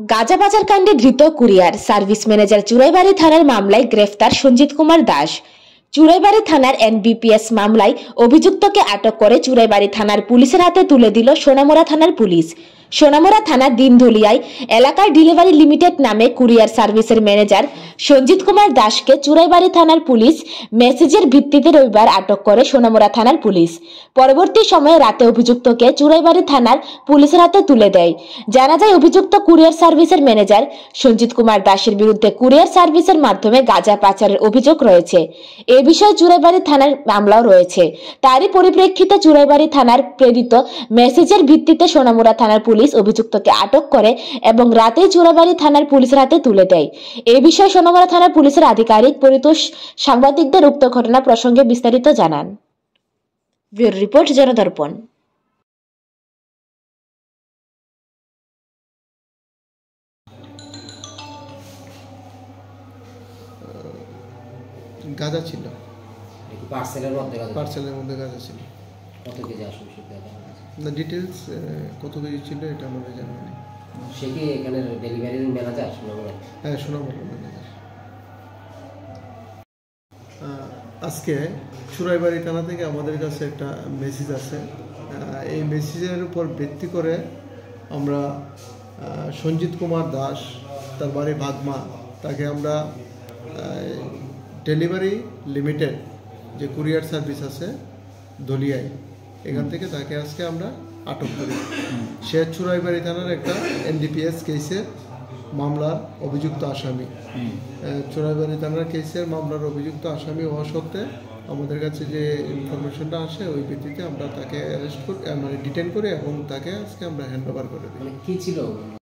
গাঁজা পাচার কাণ্ডে ধৃত কুরিয়ার সার্ভিস ম্যানেজার চুরাইবাড়ি থানার মামলায় গ্রেফতার সঞ্জিত কুমার দাস। চুরাইবাড়ি থানার এনবিপিএস মামলায় অভিযুক্তকে আটক করে চুরাইবাড়ি থানার পুলিশের হাতে তুলে দিল সোনামুড়া থানার পুলিশ। সোনামুড়া থানার দিনধলিয়ায় এলাকার ডেলিভারি লিমিটেড নামে কুরিয়ার সার্ভিসের ম্যানেজার সঞ্জিত কুমার দাসকে চুরাইবাড়ি থানার পুলিশ মেসেজের ভিত্তিতে রবিবার আটক করে সোনামুড়া থানার পুলিশ। পরবর্তী সময়ে রাতে অভিযুক্তকে চুরাইবাড়ি থানার পুলিশের হাতে তুলে দেয়। জানা যায় অভিযুক্ত কুরিয়ার সার্ভিসের ম্যানেজার সঞ্জিত কুমার দাসের বিরুদ্ধে কুরিয়ার সার্ভিসের মাধ্যমে গাঁজা পাচারের অভিযোগ রয়েছে। এ বিষয়ে চুরাইবাড়ি থানার মামলাও রয়েছে। তারই পরিপ্রেক্ষিতে চুরাইবাড়ি থানার প্রেরিত মেসেজের ভিত্তিতে সোনামুড়া থানার পুলিশ অভিযুক্তকে আটক করে এবং রাতেই চুরাইবাড়ি থানার পুলিশের হাতে তুলে দেয়। এই বিষয়ে সোনামুড়া থানার পুলিশের আধিকারিক পরিতোষ সাংবাদিকদের উক্ত ঘটনা প্রসঙ্গে বিস্তারিত জানান। Bureau report, Janadarpan. গাঁজা ছিল, পার্সেলের মধ্যে গাঁজা ছিল। কত কেজি আসলে না, ডিটেলস কত কেজি ছিল এটা আমাদের জানা নেই। সে কি এখানে ডেলিভারির ম্যানেজার? হ্যাঁ, সোনামুড়ার ম্যানেজার। আজকে চুরাইবাড়ি থানা থেকে আমাদের কাছে একটা মেসেজ আছে। এই মেসেজের উপর ভিত্তি করে আমরা সঞ্জিত কুমার দাস, তার বাড়ি ভাগমা, তাকে আমরা ডেলিভারি লিমিটেড যে কুরিয়ার সার্ভিস আছে দলিয়ায়, এখান থেকে তাকে আজকে আমরা আটক করি। সে চুরাইবাড়ি থানার একটা এনডিপিএস কেসের মামলার অভিযুক্ত আসামি। চুরাইবাড়ি থানার কেসের মামলার অভিযুক্ত আসামি হওয়া সত্ত্বে আমাদের কাছে যে ইনফরমেশনটা আসে ওই ভিত্তিতে আমরা তাকে অ্যারেস্ট করি, মানে ডিটেন করি এবং তাকে আজকে আমরা হ্যান্ড ওভার করে দিই। কি ছিল